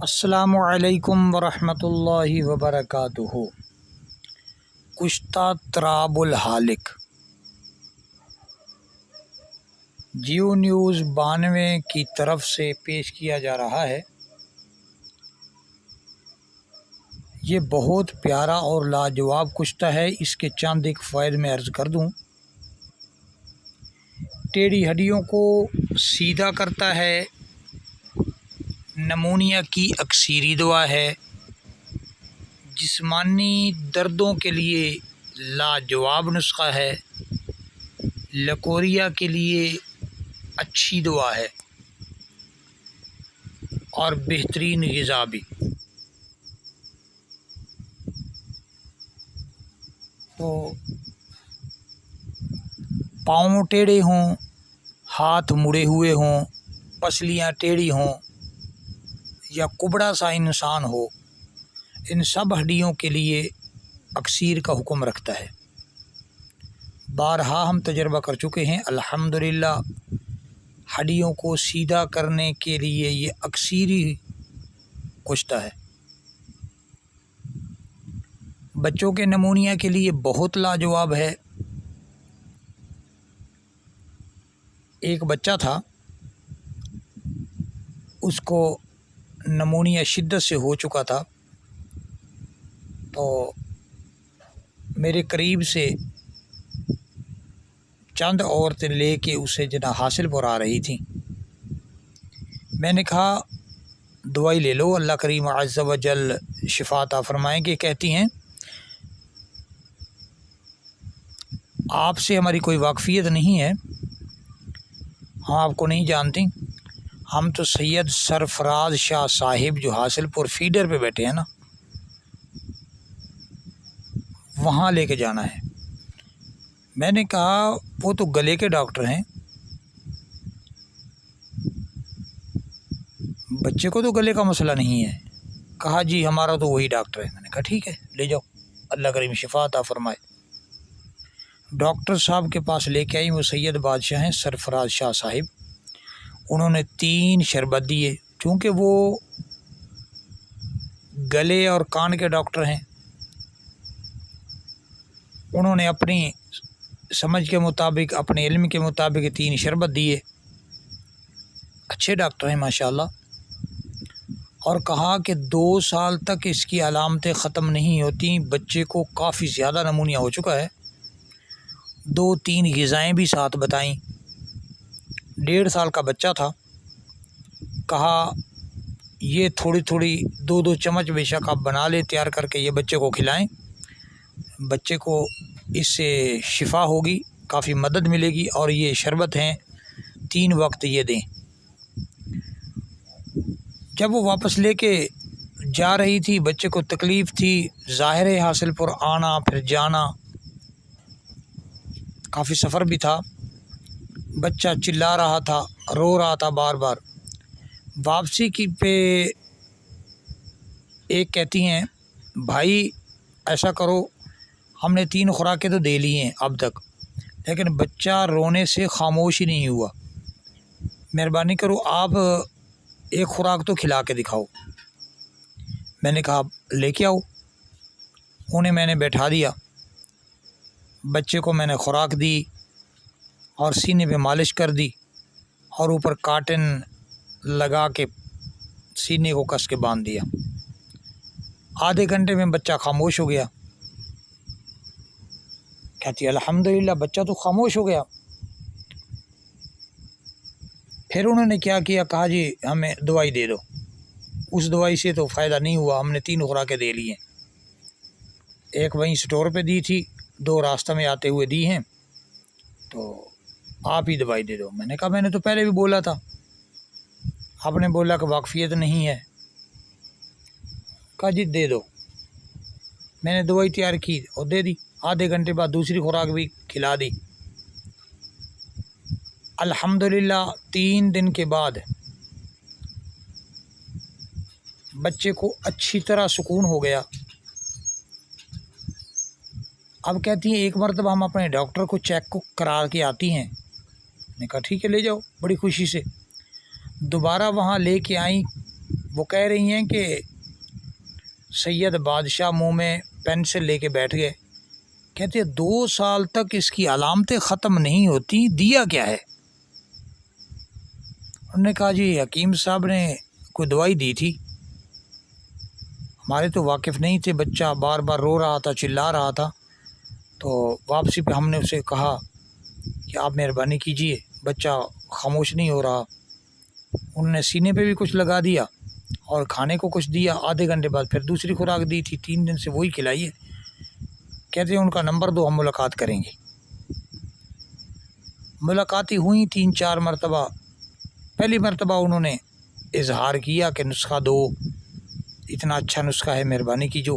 السلام علیکم ورحمۃ اللہ وبرکاتہ۔ کشتہ تراب الحالق، جیو نیوز 92 کی طرف سے پیش کیا جا رہا ہے۔ یہ بہت پیارا اور لاجواب کشتہ ہے۔ اس کے چند ایک فوائد میں عرض کر دوں۔ ٹیڑھی ہڈیوں کو سیدھا کرتا ہے، نمونیا کی اکثیری دوا ہے، جسمانی دردوں کے لیے لاجواب نسخہ ہے، لکوریا کے لیے اچھی دوا ہے اور بہترین غذا بھی۔ تو پاؤں ٹیڑھے ہوں، ہاتھ مڑے ہوئے ہوں، پسلیاں ٹیڑھی ہوں یا کبڑا سا انسان ہو، ان سب ہڈیوں کے لیے اکثیر کا حکم رکھتا ہے۔ بارہا ہم تجربہ کر چکے ہیں، الحمدللہ ہڈیوں کو سیدھا کرنے کے لیے یہ اکثیری کشتہ ہے۔ بچوں کے نمونیا کے لیے بہت لاجواب ہے۔ ایک بچہ تھا، اس کو نمونیا شدت سے ہو چکا تھا، تو میرے قریب سے چند عورتیں لے کے اسے حاصل پر آ رہی تھیں۔ میں نے کہا دوائی لے لو، اللہ کریم عز و جل شفا عطا فرمائیں گے۔ کہتی ہیں آپ سے ہماری کوئی واقفیت نہیں ہے، ہم آپ کو نہیں جانتی، ہم تو سید سرفراز شاہ صاحب جو حاصل پور فیڈر پہ بیٹھے ہیں نا، وہاں لے کے جانا ہے۔ میں نے کہا وہ تو گلے کے ڈاکٹر ہیں، بچے کو تو گلے کا مسئلہ نہیں ہے۔ کہا جی ہمارا تو وہی ڈاکٹر ہے۔ میں نے کہا ٹھیک ہے لے جاؤ، اللہ کریم شفا عطا فرمائے۔ ڈاکٹر صاحب کے پاس لے کے آئی، وہ سید بادشاہ ہیں سرفراز شاہ صاحب۔ انہوں نے 3 شربت دیے، چونکہ وہ گلے اور کان کے ڈاکٹر ہیں، انہوں نے اپنی سمجھ کے مطابق، اپنے علم کے مطابق 3 شربت دیے۔ اچھے ڈاکٹر ہیں ماشاءاللہ۔ اور کہا کہ 2 سال تک اس کی علامتیں ختم نہیں ہوتی، بچے کو کافی زیادہ نمونیا ہو چکا ہے۔ 2-3 غذائیں بھی ساتھ بتائیں۔ 1.5 سال کا بچہ تھا۔ کہا یہ تھوڑی 2 چمچ بے شک آپ بنا لیں، تیار کر کے یہ بچے کو کھلائیں، بچے کو اس سے شفا ہوگی، کافی مدد ملے گی، اور یہ شربت ہیں 3 وقت یہ دیں۔ جب وہ واپس لے کے جا رہی تھی، بچے کو تکلیف تھی، ظاہر ہے حاصل پر آنا پھر جانا، کافی سفر بھی تھا، بچہ چلا رہا تھا، رو رہا تھا بار بار۔ واپسی کی پہ ایک کہتی ہیں بھائی ایسا کرو، ہم نے 3 خوراکیں تو دے لی ہیں اب تک، لیکن بچہ رونے سے خاموش ہی نہیں ہوا، مہربانی کرو آپ ایک خوراک تو کھلا کے دکھاؤ۔ میں نے کہا لے کے آؤ۔ انہیں میں نے بیٹھا دیا، بچے کو میں نے خوراک دی اور سینے پہ مالش کر دی، اور اوپر کاٹن لگا کے سینے کو کس کے باندھ دیا۔ آدھے گھنٹے میں بچہ خاموش ہو گیا۔ کہتی الحمدللہ بچہ تو خاموش ہو گیا۔ پھر انہوں نے کیا کیا، کہا جی ہمیں دوائی دے دو۔ اس دوائی سے تو فائدہ نہیں ہوا، ہم نے 3 خوراکیں دے لی ہیں، ایک وہیں سٹور پہ دی تھی، 2 راستہ میں آتے ہوئے دی ہیں، تو آپ ہی دوائی دے دو۔ میں نے کہا میں نے تو پہلے بھی بولا تھا، آپ نے بولا کہ واقفیت نہیں ہے۔ کہا جی دے دو۔ میں نے دوائی تیار کی اور دے دی، آدھے گھنٹے بعد دوسری خوراک بھی کھلا دی۔ الحمدللہ 3 دن کے بعد بچے کو اچھی طرح سکون ہو گیا۔ اب کہتی ہیں ایک مرتبہ ہم اپنے ڈاکٹر کو چیک کرا کے آتی ہیں۔ میں نے کہا ٹھیک ہے لے جاؤ، بڑی خوشی سے۔ دوبارہ وہاں لے کے آئیں، وہ کہہ رہی ہیں کہ سید بادشاہ منہ میں پینسل لے کے بیٹھ گئے، کہتے 2 سال تک اس کی علامتیں ختم نہیں ہوتی، دیا کیا ہے؟ انہوں نے کہا جی حکیم صاحب نے کوئی دوائی دی تھی، ہمارے تو واقف نہیں تھے، بچہ بار بار رو رہا تھا، چلا رہا تھا، تو واپسی پہ ہم نے اسے کہا کہ آپ مہربانی کیجئے، بچہ خاموش نہیں ہو رہا۔ انہوں نے سینے پہ بھی کچھ لگا دیا اور کھانے کو کچھ دیا، آدھے گھنٹے بعد پھر دوسری خوراک دی تھی، 3 دن سے وہی کھلائی ہے۔ کہتے ہیں ان کا نمبر دو، ہم ملاقات کریں گے۔ ملاقاتیں ہوئیں 3-4 مرتبہ۔ پہلی مرتبہ انہوں نے اظہار کیا کہ نسخہ دو، اتنا اچھا نسخہ ہے، مہربانی کیجو۔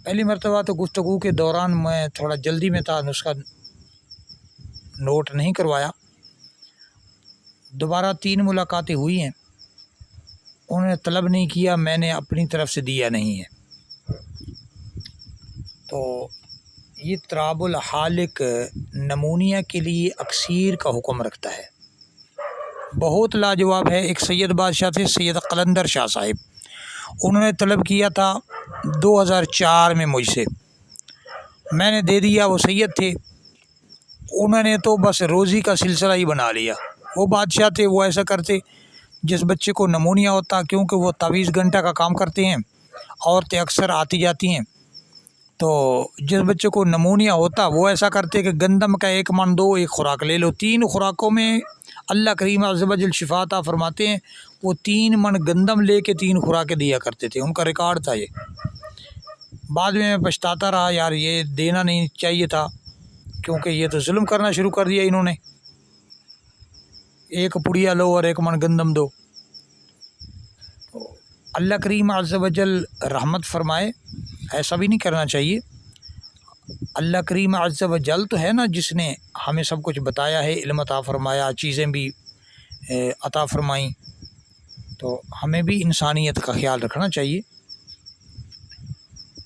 پہلی مرتبہ تو گفتگو کے دوران میں تھوڑا جلدی میں تھا، نسخہ نوٹ نہیں کروایا۔ دوبارہ 3 ملاقاتیں ہوئی ہیں، انہوں نے طلب نہیں کیا، میں نے اپنی طرف سے دیا نہیں ہے۔ تو یہ تراب الحالق نمونیا کے لیے اکسیر کا حکم رکھتا ہے، بہت لاجواب ہے۔ ایک سید بادشاہ تھے، سید قلندر شاہ صاحب، انہوں نے طلب کیا تھا 2004 میں مجھ سے، میں نے دے دیا۔ وہ سید تھے، انہوں نے تو بس روزی کا سلسلہ ہی بنا لیا۔ وہ بادشاہ تھے، وہ ایسا کرتے جس بچے کو نمونیا ہوتا، کیونکہ وہ 24 گھنٹہ کا کام کرتے ہیں، عورتیں اکثر آتی جاتی ہیں، تو جس بچے کو نمونیا ہوتا وہ ایسا کرتے کہ گندم کا 1 من 2 ایک خوراک لے لو، 3 خوراکوں میں اللہ کریم عز و جل شفا عطا فرماتے ہیں۔ وہ 3 من گندم لے کے 3 خوراکیں دیا کرتے تھے، ان کا ریکارڈ تھا یہ۔ بعد میں پچھتاتا رہا، یار یہ دینا نہیں چاہیے تھا، کیونکہ یہ تو ظلم کرنا شروع کر دیا انہوں نے، 1 پڑیا لو اور 1 من گندم دو۔ اللہ کریم عز و جل رحمت فرمائے، ایسا بھی نہیں کرنا چاہیے۔ اللہ کریم عز و جل تو ہے نا جس نے ہمیں سب کچھ بتایا ہے، علم عطا فرمایا، چیزیں بھی عطا فرمائیں، تو ہمیں بھی انسانیت کا خیال رکھنا چاہیے۔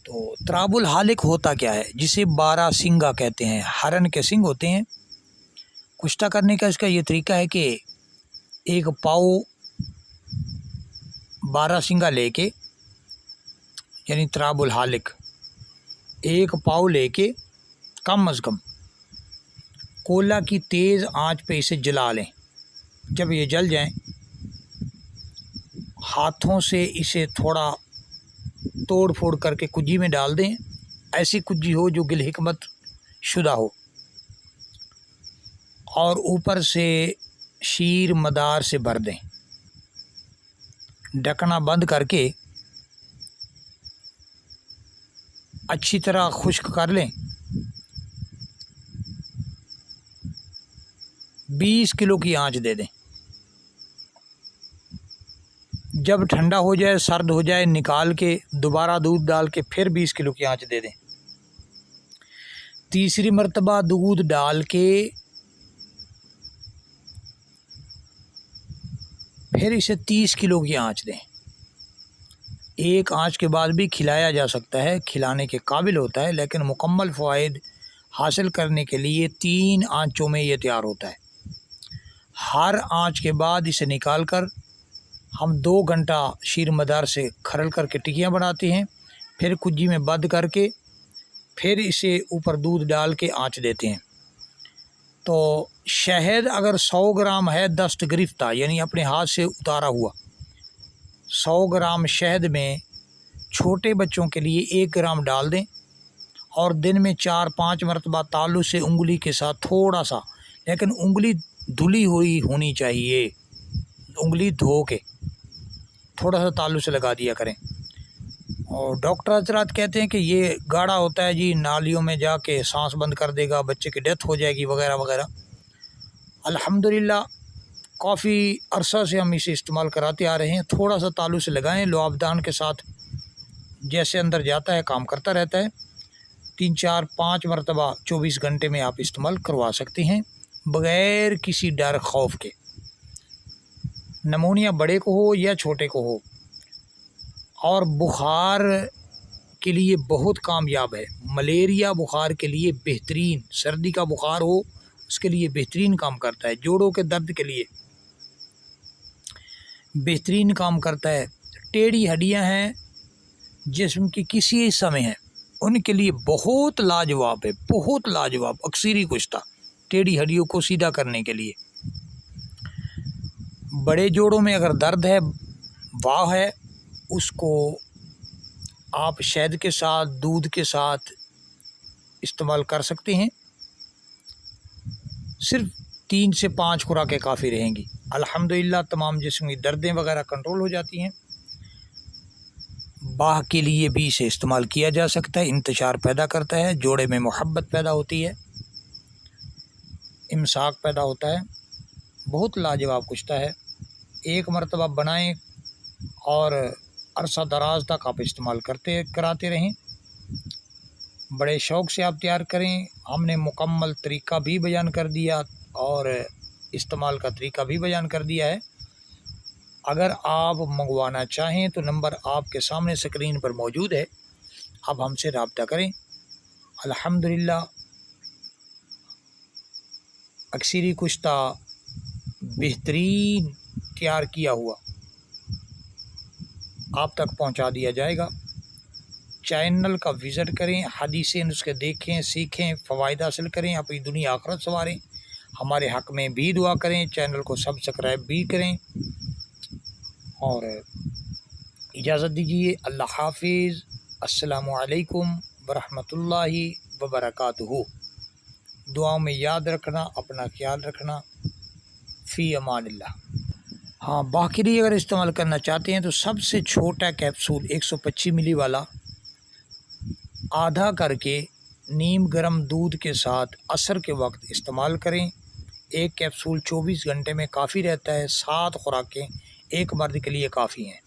تو تراب الحالق ہوتا کیا ہے؟ جسے 12 سنگا کہتے ہیں، ہرن کے سنگ ہوتے ہیں۔ کشتہ کرنے کا اس کا یہ طریقہ ہے کہ 1 پاؤ 12 سنگا لے کے، یعنی تراب الحالق 1 پاؤ لے کے کم از کم کوئلہ کی تیز آنچ پہ اسے جلا لیں۔ جب یہ جل جائیں، ہاتھوں سے اسے تھوڑا توڑ پھوڑ کر کے کجی میں ڈال دیں، ایسی کجی ہو جو گل حکمت شدہ ہو، اور اوپر سے شیر مدار سے بھر دیں، ڈھکنا بند کر کے اچھی طرح خشک کر لیں۔ 20 کلو کی آنچ دے دیں۔ جب ٹھنڈا ہو جائے، سرد ہو جائے، نکال کے دوبارہ دودھ ڈال کے پھر 20 کلو کی آنچ دے دیں۔ تیسری مرتبہ دودھ ڈال کے پھر اسے 30 کلو کی آنچ دیں۔ 1 آنچ کے بعد بھی کھلایا جا سکتا ہے، کھلانے کے قابل ہوتا ہے، لیکن مکمل فوائد حاصل کرنے کے لیے 3 آنچوں میں یہ تیار ہوتا ہے۔ ہر آنچ کے بعد اسے نکال کر ہم 2 گھنٹہ شیر مدار سے کھرل کر کے ٹکیاں بناتے ہیں، پھر کجی میں بند کر کے پھر اسے اوپر دودھ ڈال کے آنچ دیتے ہیں۔ تو شہد اگر 100 گرام ہے دست گرفتہ، یعنی اپنے ہاتھ سے اتارا ہوا، 100 گرام شہد میں چھوٹے بچوں کے لیے 1 گرام ڈال دیں، اور دن میں 4-5 مرتبہ تالو سے انگلی کے ساتھ تھوڑا سا، لیکن انگلی دھلی ہوئی ہونی چاہیے، انگلی دھو کے تھوڑا سا تالو سے لگا دیا کریں۔ اور ڈاکٹر حضرات کہتے ہیں کہ یہ گاڑھا ہوتا ہے جی، نالیوں میں جا کے سانس بند کر دے گا، بچے کی ڈیتھ ہو جائے گی وغیرہ وغیرہ۔ الحمدللہ کافی عرصہ سے ہم اسے استعمال کراتے آ رہے ہیں۔ تھوڑا سا تالو سے لگائیں، لعابدان کے ساتھ جیسے اندر جاتا ہے کام کرتا رہتا ہے۔ 3-4-5 مرتبہ 24 گھنٹے میں آپ استعمال کروا سکتے ہیں بغیر کسی ڈر خوف کے۔ نمونیا بڑے کو ہو یا چھوٹے کو ہو، اور بخار کے لیے بہت کامیاب ہے۔ ملیریا بخار کے لیے بہترین، سردی کا بخار ہو اس کے لیے بہترین کام کرتا ہے، جوڑوں کے درد کے لیے بہترین کام کرتا ہے۔ ٹیڑھی ہڈیاں ہیں جسم کی کسی حصہ میں ہیں، ان کے لیے بہت لاجواب ہے، بہت لاجواب اکثیری کشتہ ٹیڑھی ہڈیوں کو سیدھا کرنے کے لیے۔ بڑے جوڑوں میں اگر درد ہے، واہ ہے، اس کو آپ شہد کے ساتھ دودھ کے ساتھ استعمال کر سکتے ہیں۔ صرف 3 سے 5 خوراکیں کافی رہیں گی، الحمدللہ تمام جسم کی دردیں وغیرہ کنٹرول ہو جاتی ہیں۔ باہ کے لیے بھی اسے استعمال کیا جا سکتا ہے، انتشار پیدا کرتا ہے، جوڑے میں محبت پیدا ہوتی ہے، امساک پیدا ہوتا ہے، بہت لاجواب کشتہ ہے۔ ایک مرتبہ بنائیں اور عرصہ دراز تک آپ استعمال کراتے رہیں، بڑے شوق سے آپ تیار کریں۔ ہم نے مکمل طریقہ بھی بیان کر دیا اور استعمال کا طریقہ بھی بیان کر دیا ہے۔ اگر آپ منگوانا چاہیں تو نمبر آپ کے سامنے اسکرین پر موجود ہے، آپ ہم سے رابطہ کریں۔ الحمدللہ اکثیری کشتہ بہترین تیار کیا ہوا آپ تک پہنچا دیا جائے گا۔ چینل کا وزٹ کریں، حدیثیں نسخے دیکھیں، سیکھیں، فوائد حاصل کریں، اپنی دنیا آخرت سنواریں۔ ہمارے حق میں بھی دعا کریں، چینل کو سبسکرائب بھی کریں، اور اجازت دیجیے۔ اللہ حافظ، السلام علیکم ورحمۃ اللہ وبرکاتہ۔ دعاؤں میں یاد رکھنا، اپنا خیال رکھنا، فی امان اللہ۔ ہاں، باقی اگر استعمال کرنا چاہتے ہیں تو سب سے چھوٹا کیپسول 125 ملی والا آدھا کر کے نیم گرم دودھ کے ساتھ عصر کے وقت استعمال کریں۔ ایک کیپسول 24 گھنٹے میں کافی رہتا ہے، 7 خوراکیں ایک مرد کے لیے کافی ہیں۔